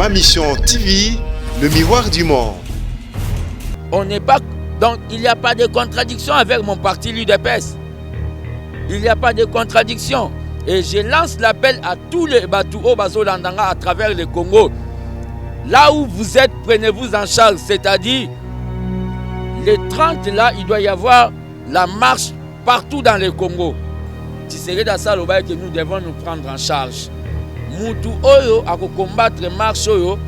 Ma Mission TV, le miroir du monde. On n'est pas... Donc, il n'y a pas de contradiction avec mon parti l'UDPS. Il n'y a pas de contradiction. Et je lance l'appel à tous les Batouo Bazolandanga à travers le Congo. Là où vous êtes, prenez-vous en charge. C'est-à-dire, les 30 là, il doit y avoir la marche partout dans le Congo. C'est dans ça que nous devons nous prendre en charge. Moutou Oyo, à combattre marche Oyo,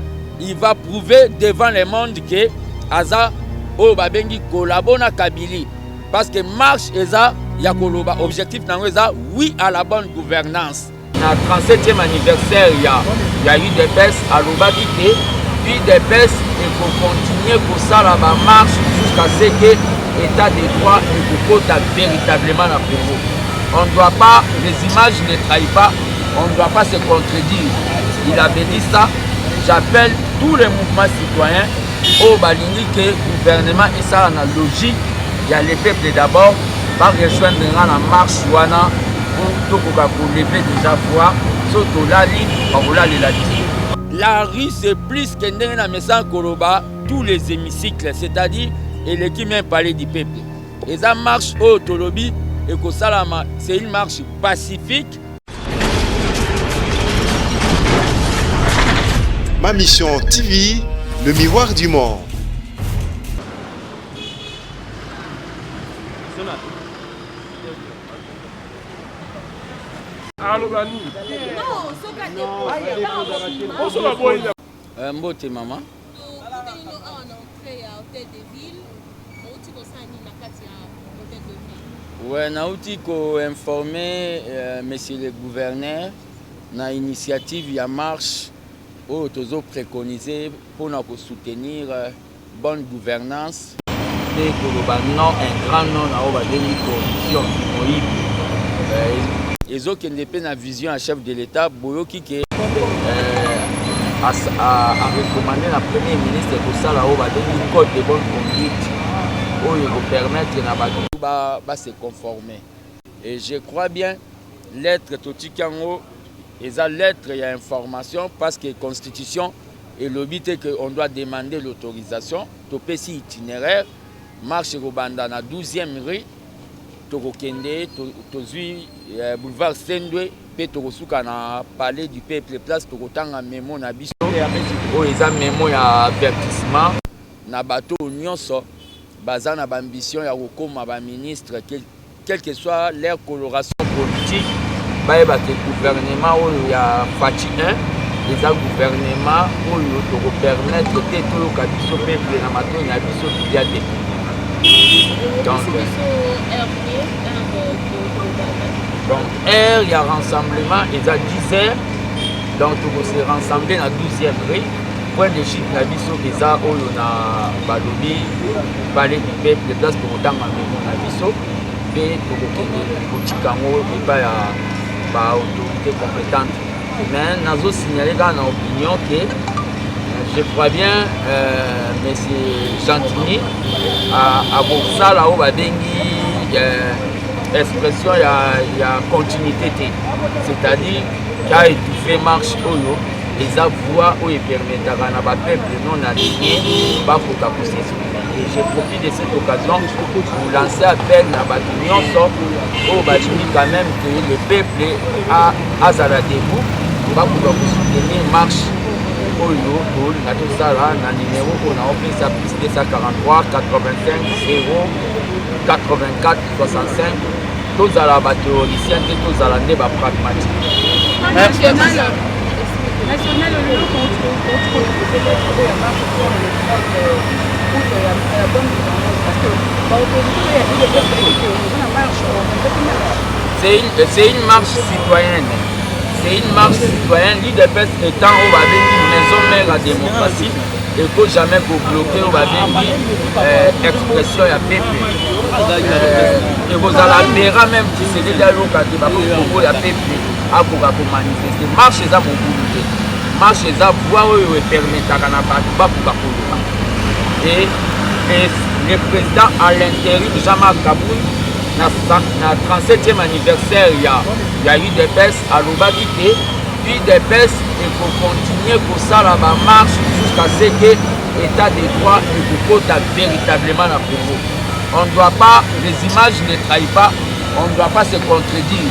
il va prouver devant le monde que Aza Oyo Babengi collabore na Kabili. Parce que marche Eza, Yakoloba, objectif dans Eza, oui à la bonne gouvernance. Dans le 37e anniversaire, il y a eu des baisses à l'Obakité, puis des baisses et pour continuer pour ça la marche jusqu'à ce que l'état de droit et pour véritablement la Congo. On ne doit pas, les images ne trahissent pas, on ne doit pas se contredire. Il avait dit ça. J'appelle tous les mouvements citoyens au Balingi que le gouvernement est ça dans la logique. Il y a les peuples d'abord, par rejoindre la marche wana pour lever déjà voix, surtout la ligne, la rue c'est plus que dans Messang Koloba, tous les hémicycles, c'est-à-dire l'équipe même parler du peuple. Et ça marche au Tolobi. Et que Salama, c'est une marche pacifique. Ma Mission TV, le miroir du monde. Mbote maman. Ouais, nauti ko informer monsieur le gouverneur na initiative ya marche où tozo préconisé pour nous soutenir bonne gouvernance et que non un grand nom na oba deni corruption ils ont une vision à chef de l'État boyoki ke a recommandé la premier ministre pour ça là oba deni code de bonne conduite pour permettre à se conformer. Et je crois bien, lettre Totikango, et ça lettre, il y a information parce que la Constitution est le but qu'on doit demander l'autorisation. Topesi itinéraire, marche Robanda na 12e rue, Tokokende, Tozui, boulevard Sendwe, pe Tokosuka na palais du peuple, place Tokotanga mémo na biso. Oh, ils ont mémo ya avertissement, na bateau nyonso. Bazan a l'ambition de ministre, quelle que soit leur coloration politique, le gouvernement où il y a Fati 1, les gouvernements où il faut permettre de tout le cabisso peuple dans matin il y a biso qui a donc il y a rassemblement, il y a 10 heures, donc on se rassembler dans la 12e rue. Point de chute na biso eza oyo na balobi balé du peuple de place pour autant na biso pe tokokende kotikango epa ya ba autorité compétente mais nazo signaler dans opinion que je crois bien monsieur Gentini a bosala o badengi expression ya continuité c'est-à-dire qu'a étouffé marche oyo les voix où ils permettent à la peuple non aligné et je profite de cette occasion pour lancer appel à la Union au Bajimi quand même que le peuple a Azara debout pour soutenir marche Oyo pour la tout ça là na numéro on a offert ça plus 243 85 0 84 65 tous à la théoricien tous à la débat pragmatique. National c'est une marche citoyenne. C'est une marche citoyenne. L'UDPS étant au Babengi, maison mère la démocratie, et il ne faut jamais bloquer au Babengi expression à peuple. Et vous allez même si c'est déjà l'occasion de peuple à manifester. Marche ça mon boulot. Marche ça voix où permettre à Kanaba et le président à l'intérieur de Jean-Marc Kaboul, dans le 37e anniversaire, il y a eu des baisses à l'Obakité, UDPS et pour continuer pour ça la marche jusqu'à ce que l'état de droit et pour véritablement la Congo. On ne doit pas, les images ne trahissent pas, on ne doit pas se contredire.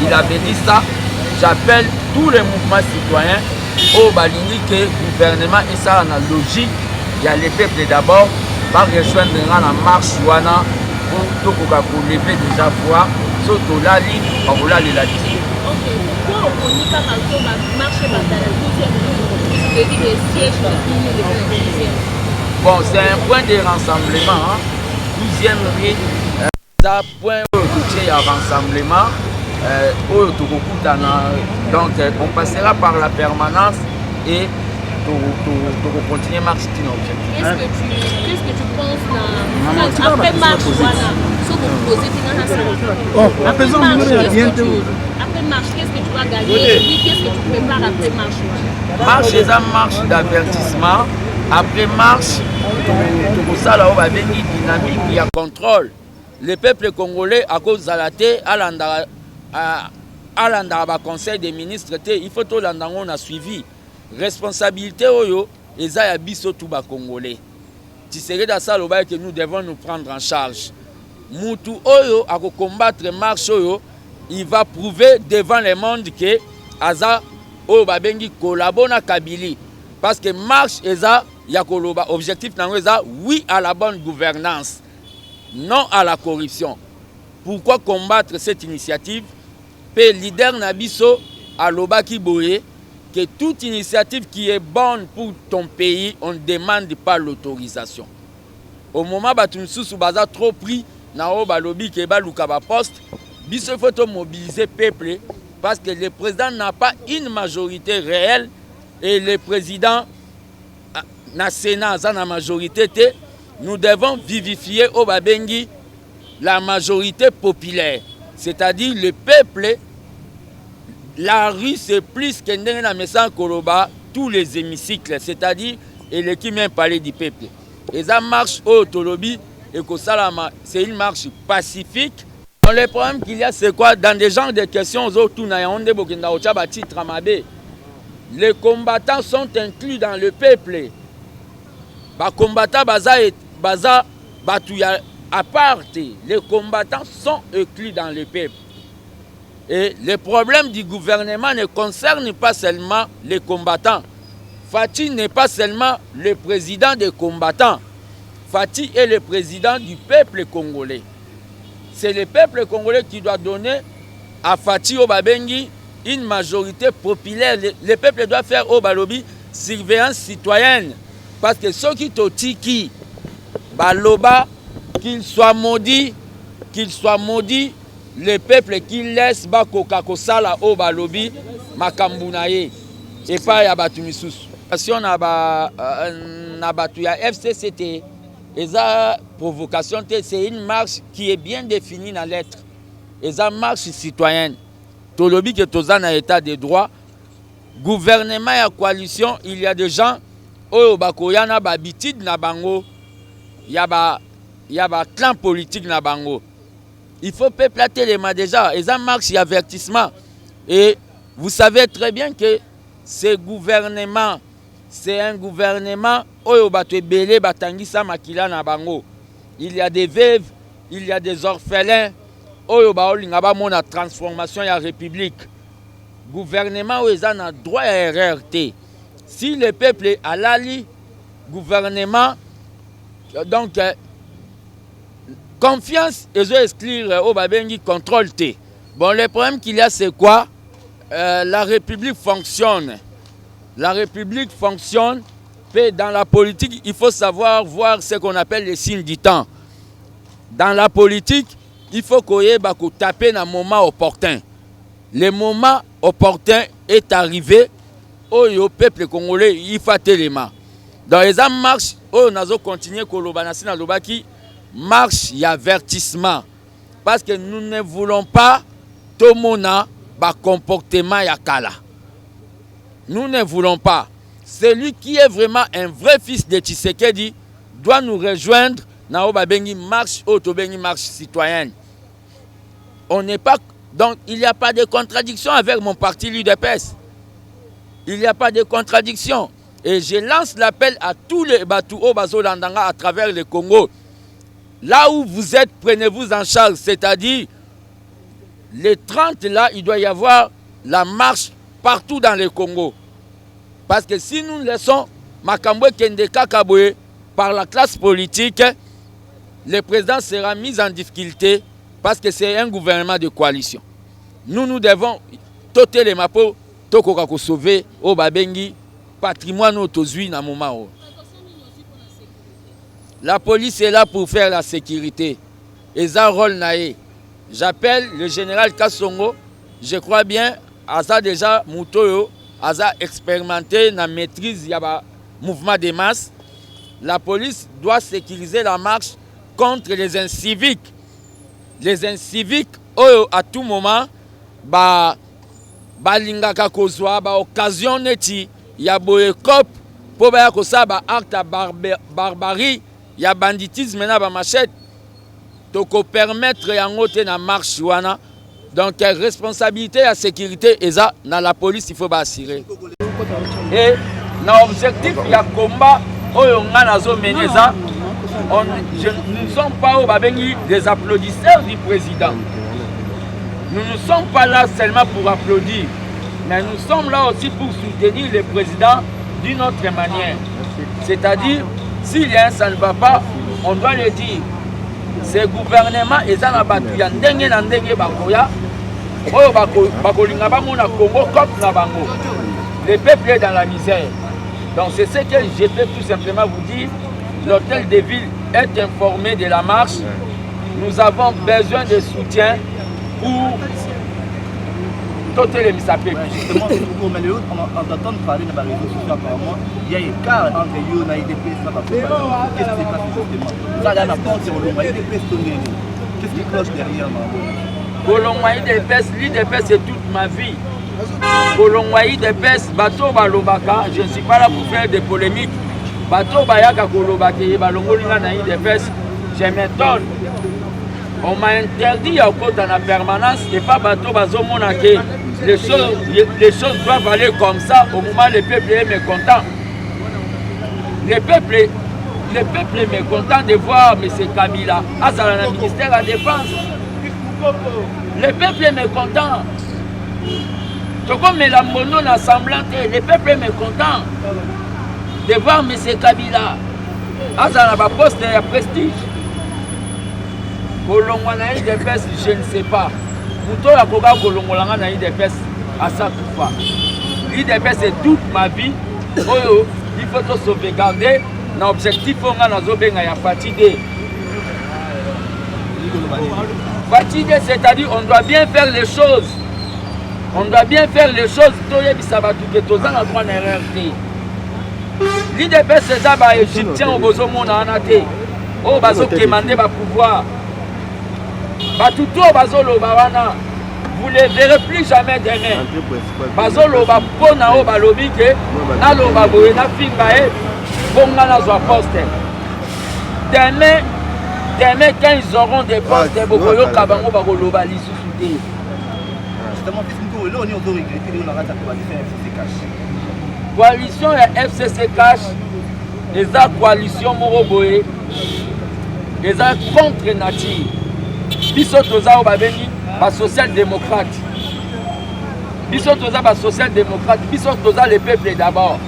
Il avait dit ça. J'appelle tous les mouvements citoyens au Balingi que le gouvernement est ça dans la logique. Il y a les peuples d'abord, va rejoindre la marche wana pour lever déjà voix, surtout la ligne, on va la dire. Pourquoi on ne dit pas qu'on va marcher dans la deuxième ligne, c'est-à-dire les sièges de deuxième. Bon, c'est un point de rassemblement, hein. 12e ligne, c'est un point de rassemblement. Donc on passera par la permanence et pour continuer marche qui Qu'est-ce que tu penses après marche voilà, ce que vous posez après marche, qu'est-ce que tu vas gagner et puis qu'est-ce que tu prépares après marche? Marche c'est une marche d'avertissement. Après marche, tout ça là on va venir dynamique, il y a contrôle. Le peuple congolais à cause de la thé à l'endroit conseil des ministres, il faut que l'endroit on a suivi. Responsabilité oyo, et ça y a biso tout bas congolais. Tu serais dans ça que nous devons nous prendre en charge. Moutou oyo à combattre marche oyo, il va prouver devant le monde que Aza oyo babengi kolabona Kabili. Parce que marche eza ya koloba objectif nango eza oui à la bonne gouvernance, non à la corruption. Pourquoi combattre cette initiative? Le leader Nabiso à Lobaki Boye que toute initiative qui est bonne pour ton pays, on ne demande pas l'autorisation. Au moment où tu as trop pris, lobby qui est poste, il faut mobiliser le peuple parce que le président n'a pas une majorité réelle et le président na Sénat a une majorité. Nous devons vivifier au Babengi la majorité populaire, c'est-à-dire le peuple. La rue c'est plus que la message Koloba, tous les hémicycles, c'est-à-dire et l'équipe même parler du peuple. Et ça marche au Tolobi et que ça c'est une marche pacifique. Le problème qu'il y a c'est quoi dans des genres de questions les combattants sont inclus dans le peuple. Les combattants à part, les combattants sont inclus dans le peuple. Et le problème du gouvernement ne concerne pas seulement les combattants. Fati n'est pas seulement le président des combattants. Fati est le président du peuple congolais. C'est le peuple congolais qui doit donner à Fati Obabengi une majorité populaire. Le peuple doit faire au Balobi surveillance citoyenne. Parce que ceux qui t'otiki, Baloba, qu'il soit maudit, le peuple qui laisse Bakoka Kosala au Balobi, Makambunaye, et pas Yabatu Misusu. Si on a battu à FCCT, et ça, provocation, c'est une marche qui est bien définie dans la lettre. Et ça, marche citoyenne. Tolobi que Tozan a état de droit, gouvernement et coalition, il y a des gens, Oyo Bakoyana, Babitid Nabango, il y a clan politique Nabango. Il faut péplater les mains déjà. Et ça marche, il y a avertissement. Et vous savez très bien que ce gouvernement, c'est un gouvernement Oyo Batebele Batangisa Makila Nabango. Il y a des veuves, il y a des orphelins. Oyo Baolingaba Mona transformation de la République. Gouvernement où ils ont droit à RRT. Si le peuple a l'ali, gouvernement, donc confiance, ils ont exclure au Babengi contrôle T. Bon, le problème qu'il y a, c'est quoi? La République fonctionne. La République fonctionne. Et dans la politique, il faut savoir voir ce qu'on appelle les signes du temps. Dans la politique, il faut qu'on taper dans le moment opportun. Le moment opportun est arrivé. Au peuple congolais, il faut les mains. Dans les âmes marches, on a continué à marche et avertissement. Parce que nous ne voulons pas tout le monde a comportement yakala. Nous ne voulons pas. Celui qui est vraiment un vrai fils de Tshisekedi doit nous rejoindre dans la marche citoyenne. On n'est pas, donc il n'y a pas de contradiction avec mon parti l'UDPS. il n'y a pas de contradiction. Et je lance l'appel à tous les Batouo Bazolandanga à travers le Congo. Là où vous êtes, prenez-vous en charge. C'est-à-dire, les 30 là, il doit y avoir la marche partout dans le Congo. Parce que si nous laissons Makambwe Kendeka Kaboué par la classe politique, le président sera mis en difficulté parce que c'est un gouvernement de coalition. Nous devons toter les mapos, tokoka ko sauver au Babengi, patrimoine autozui na moment. La police est là pour faire la sécurité. Et ça rôle naé. J'appelle le général Kassongo, je crois bien, Aza déjà Moutoyo, Aza expérimenté na maîtrise y a mouvement de masse. La police doit sécuriser la marche contre les inciviques. Les inciviques, à tout moment, balingaka kozwa, occasion neti, ya boyekop, pour ba kosa ba acte barbarie, ya banditisme na ba machette. Toko permettre yango te na marche wana. Donc responsabilité à sécurité et ça dans la police il faut assurer. Et dans objectif il y a combat oyo ngana zo meneza. Nous ne sommes pas au Babengi des applaudisseurs du président. Nous ne sommes pas là seulement pour applaudir, mais nous sommes là aussi pour soutenir le président d'une autre manière. C'est-à-dire, s'il y a un ça ne va pas, on doit le dire. Ce gouvernement est dans la bataille. Le peuple est dans la misère. Donc c'est ce que je peux tout simplement vous dire. L'hôtel de ville est informé de la marche. Nous avons besoin de soutien pour toter les misapés. Justement, on entend parler dans les réseaux sociaux apparemment. Il y a un écart entre eux et l'IDP. Qu'est-ce qui se passe justement? Ça, là, qu'est-ce qui cloche derrière? L'IDP, c'est toute ma vie. Bateau Balobaka, je ne suis pas là pour faire des polémiques. Bateau Bayaka Kolobaki, Balongolina Naïdepes, je m'étonne. On m'a interdit à côté en permanence et pas bateau Bazomonake. Les choses doivent aller comme ça au moment où le peuple est mécontent. Le peuple est mécontent de voir M. Kabila à le ministère de la Défense. Le peuple est mécontent. Comme la mono l'assemblante, le peuple est mécontent de voir M. Kabila à la poste de prestige. Je ne sais pas. À chaque fois. L'IDP c'est toute ma vie. Il faut se sauvegarder. L'objectif est fatigué. Fatigué, c'est-à-dire on doit bien faire les choses. On doit bien faire les choses. L'IDP c'est ça, les Égyptiens au besoin de au bazo demander le pouvoir. Vous ne les verrez plus jamais demain. Bazolo va pona o balobi ke na lo ba boye na finga e bonga na zo poste. Demain quand ils auront des postes bokoyo kabango ba koloba lisusu te. Justement puisque là on est encore regretté de la rata coalition FCC Cash. Coalition ya FCC Cash eza coalition moko boye eza contre nature. Biso toza o babengi ba social-démocrate. Biso toza ba social-démocrate, biso toza le peuple d'abord.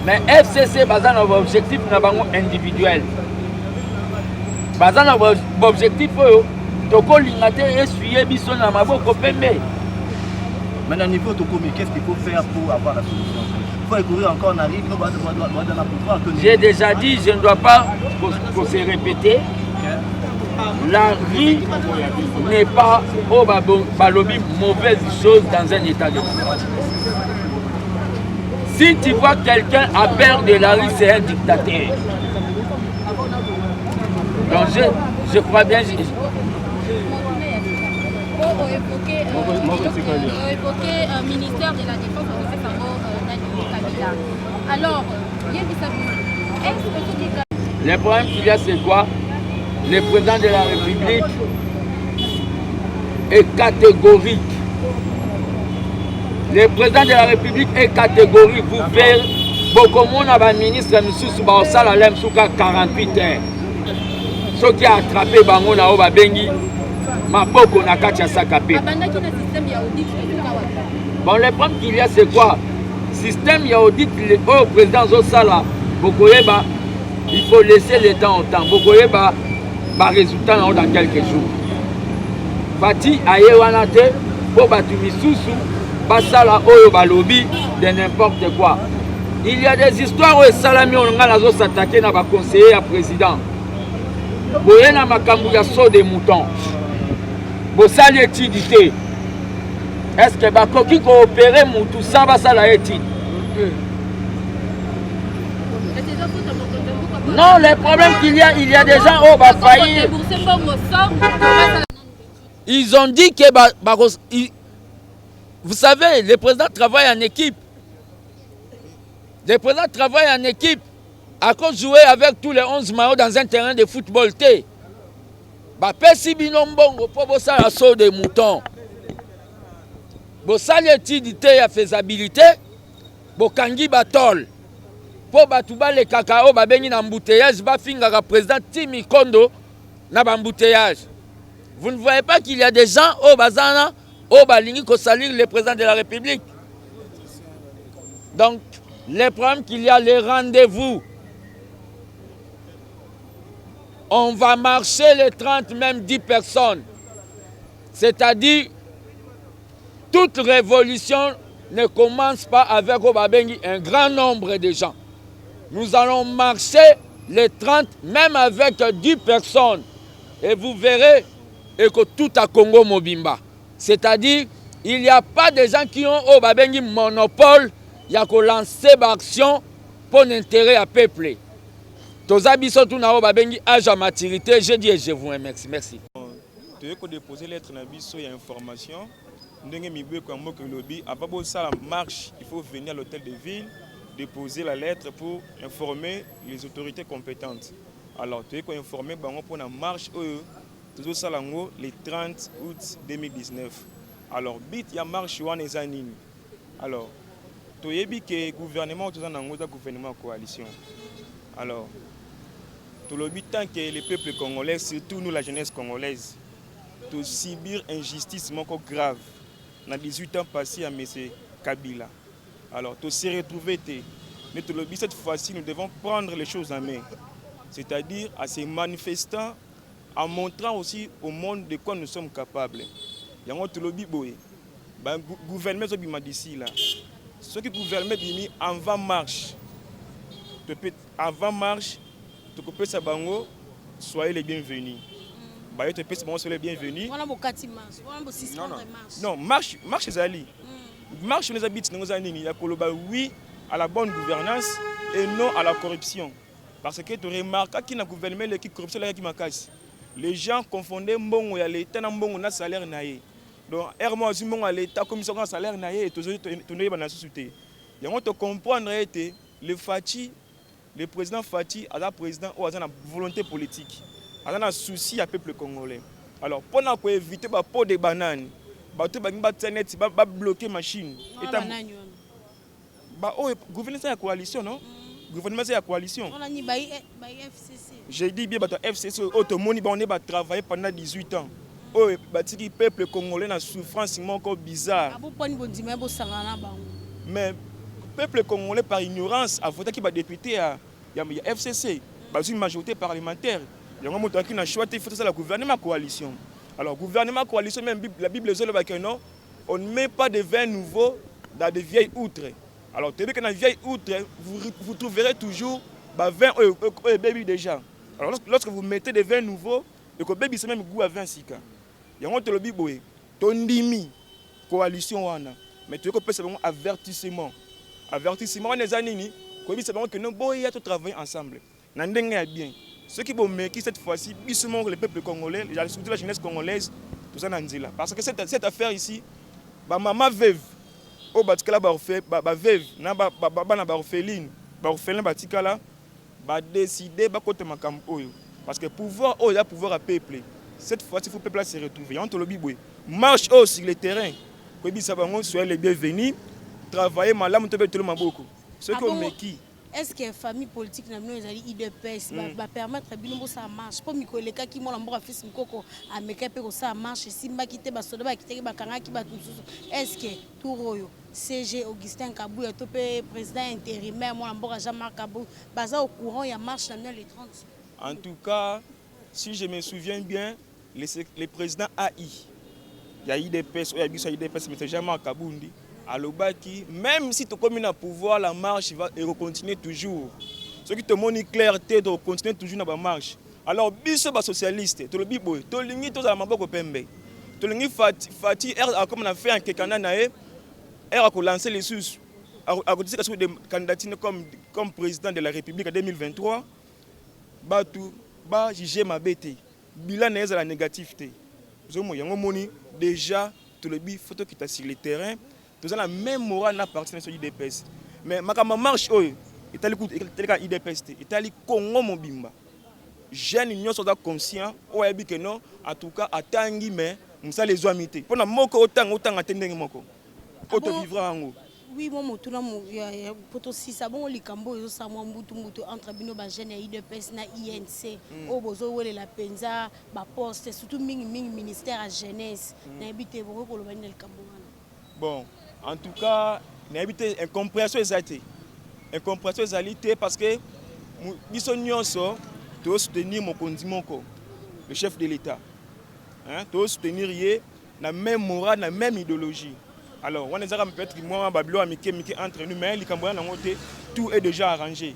Mais FCC baza na objectif na bango individuel. Baza na objectif oyo tokolinga te essuyer biso na maboko pembe. Maintenant niveau tokomi, qu'est-ce qu'il faut faire pour avoir la solution? Il faut écourir encore en arrive, nous doit dans pouvoir. J'ai déjà dit, je ne dois pas se répéter. La rue n'est pas au balobi mauvaise chose dans un état de droit. Si tu vois quelqu'un à peur de la rue, c'est un dictateur. Donc je crois bien. Évoquer un ministère de la Défense alors, est-ce que le problème qu'il y a, c'est quoi? Le président de la République est catégorique. le président de la République est catégorique. Vous verrez beaucoup de ministres qui sont à l'aime sous 48 heures. Ceux qui ont attrapé bango na oba bengi maboko na kati ya sakape. Bon, le problème qu'il y a c'est quoi? Système ya audit le président Zosala bokoyeba, il faut laisser le temps au temps. Bokoyeba ba résultat dans quelques jours. Fati aye wana te po batu misusu basala oyo balobi de n'importe quoi. Il y a des histoires où salami on nga zo s'attaquer na ba conseiller à président. Boye na makambu ya saut des moutons. Bosali étude. Est-ce que bakoki coopérer mutu ça basala étude? Non, le problème qu'il y a des gens au bas failli. Ils ont dit que vous savez, les présidents travaillent en équipe. Les présidents travaillent en équipe. À cause de jouer avec tous les 11 maillots dans un terrain de football, si binombo pour ça la saut des moutons. Bossali étude ya faisabilité, bokangi batol. Pour batouba le cacao babengi na embouteillage, ba finga président Timi Kondo na embouteillage. Vous ne voyez pas qu'il y a des gens au bazana, au balingi ko salir le président de la République. Donc, le problème qu'il y a les rendez-vous. On va marcher les 30, même 10 personnes. C'est-à-dire, toute révolution ne commence pas avec un grand nombre de gens. Nous allons marcher les 30, même avec 10 personnes. Et vous verrez que tout à Congo Mobimba. C'est-à-dire, il n'y a pas de gens qui ont un monopole, il y a qu'à lancer l'action pour l'intérêt à peuple. Tous les gens qui ont âge à maturité, je dis et je vous remercie. Merci. Tu veux déposer lettre dans il y a information. Avant ça marche, il faut venir à l'hôtel de ville, déposer la lettre pour informer les autorités compétentes. Alors, tu veux informer pour la marche le 30 août 2019. Alors, il y a marche les années. Alors, tu veux que le gouvernement est un gouvernement coalition. Alors, tout le but tant que les peuples congolais, surtout nous la jeunesse congolaise, de subir injustice grave. Dans 18 ans passés à M. Kabila. Alors, tout s'est retrouvé. Mais tout le but cette fois-ci, nous devons prendre les choses en main. C'est-à-dire à ces manifestants, en montrant aussi au monde de quoi nous sommes capables. Il y a un tout le but, le gouvernement d'ici là. Ceux qui gouvernent en avant-marche. Avant-marche, soyez les bienvenus. Soyez les bienvenus. Non, marche les alliés. Marche les habitants, il y a oui à la bonne gouvernance et non à la corruption. Parce que tu remarques qu'il y a un gouvernement qui est corruption. Les gens confondaient bon et l'État n'a pas salaire. Donc, Hermo Zimon à l'État comme ils ont un salaire et tout dans la société. Il y a de comprendre que le président Fati a un président ou a une volonté politique. Il y a un souci à peuple congolais. Alors, pour éviter les pots de bananes, les bloquer les machines. Le gouvernement c'est la coalition, non? Le gouvernement c'est la coalition. J'ai dit bien que le FCC a travaillé pendant 18 ans. Le peuple congolais a une souffrance encore bizarre. Mais le peuple congolais, par ignorance, a voté qu'il va député à FCC. Une majorité parlementaire. Il y a un monde qui a choisi de faire la gouvernement coalition. Alors, gouvernement coalition, même la Bible dit non, on ne met pas de vin nouveau dans de vieilles outres. Alors, tu sais que dans les vieilles outres, vous trouverez toujours 20 bébés déjà. Alors, lorsque vous mettez des vins nouveaux, et que bébé c'est même goût à 20 sika. Il y a un te le biboé, ton dimi coalition wana. Mais tu veux que c'est un avertissement. Avertissement les années, c'est que nous boyons tout travailler ensemble. N'endengé bien. Ceux qui vont mettre cette fois-ci, bisement le peuple congolais, surtout la jeunesse congolaise, tout ça n'andila. Parce que cette affaire ici, maman veuve, au batikala veuve, na orpheline, orphelin batikala, décider côté makam oyo. Parce que pouvoir il y a pouvoir à peuple. Cette fois-ci, il faut que le peuple se retrouve. On te le dit, marche sur le terrain. koyebisa bango soyez les bienvenus, travailler malamu to betolo maboko. Ce que meki. Est-ce que famille politique na bino ezali IDPS ba permettre bino ça marche pour mikoleka ki mona mboka fils mukoko ameka pe ko ça marche simba kite ba soda ba kiteki ba kanga ki ba tususu est-ce que Touroyo CG Augustin Kabouya to pe président intérimaire mona mboka Jean-Marc Kabou baza au courant ya marche na les 30. En tout cas, si je me souviens bien, le président AI, il y a IDPS, il y a IDPS, mais Jean-Marc Kaboundi. Alobaki, même si tu communes à pouvoir, la marche va continuer toujours. Ce qui te montre clarté de continuer toujours dans la marche. Alors, biso ba socialiste, to le biboy, to lingi to za maboko pembe. To lingi fati comme on a fait en Kekana nae, a lancé les sous a côté de candidature comme président de la République en 2023. Ba tout ba jugé ma bête. Bilan est la négativité. Zomo yango moni déjà to le bi photo qui t'a sur le terrain. Nous avons la même morale à partir de l'IDPS. Mais ma marche, il y a l'IDPS, il y a le Congo Mobimba. Jeunes unions sont conscients, que non, en tout cas, à Tanguy, mais nous allons les amiter. Pour nous, autant attendre moko. Autant vivre en haut. Oui, moi, tout le monde, si ça bon, les cambo, ils sont entre bino jeunes et IDPS na INC, au bozo ou la penza, ba poste, surtout ministère à jeunesse, na habité beaucoup le le cambo. Bon. En tout cas, il y a une incompréhension exacte. Incompréhension exacte parce que nous sommes soutenir mon condiment, le chef de l'État. Nous soutenir la même morale, la même idéologie. Alors, on est peut-être entre nous, mais tout est déjà arrangé.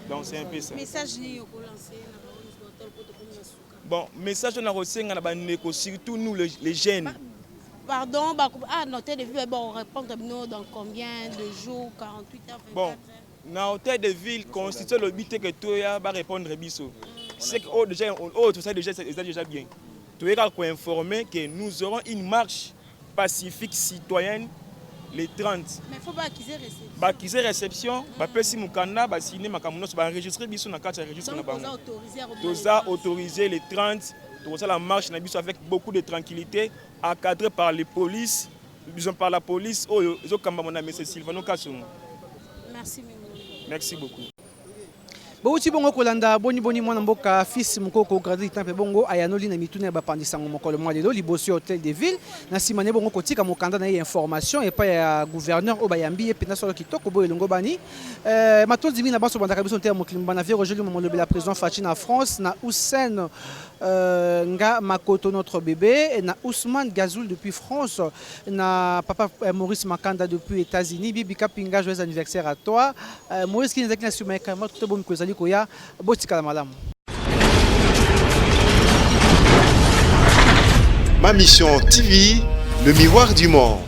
Donc, c'est un peu ça. Message bon, message on a reçu, surtout nous les jeunes. Pardon, noter de ville, on répond dans combien de jours, 48 heures, 24 heures? Bon, dans l'hôtel de ville, constitue le but que tu vas répondre à Bisso. C'est que tout ça déjà bien. Tu es informé que nous aurons une marche pacifique citoyenne les 30. Mais il ne faut pas acquiser réception. Acquiser réception, si Moukanda, signer ma camouflage, enregistrer Bisso dans le cadre de registre. Nous avons autorisé les 30. La marche avec beaucoup de tranquillité, encadrée par les polices, par la police. Merci. Merci beaucoup. Bauti bongo kolanda boni mwana mboka fils mukoko gradi tempe bongo ayanoli na mituna ba pandisango mokolo mwa lelo libosi hôtel de ville na simane bongo kotika mokanda na information et pas ya gouverneur obayambi pena solo kitoko boye longo bani matondi bina baso bandaka biso nte moklimba na vie Roger Momolo la président Fachi na France na Hussein nga Makoto notre bébé et na Ousmane Gazoul depuis France na papa Maurice Makanda depuis États-Unis bibi kapinga joyeux anniversaire à toi Maurice qui nous a dit sur ma caméra tout bon kozali koya botika malamu. Ma mission TV, le miroir du monde.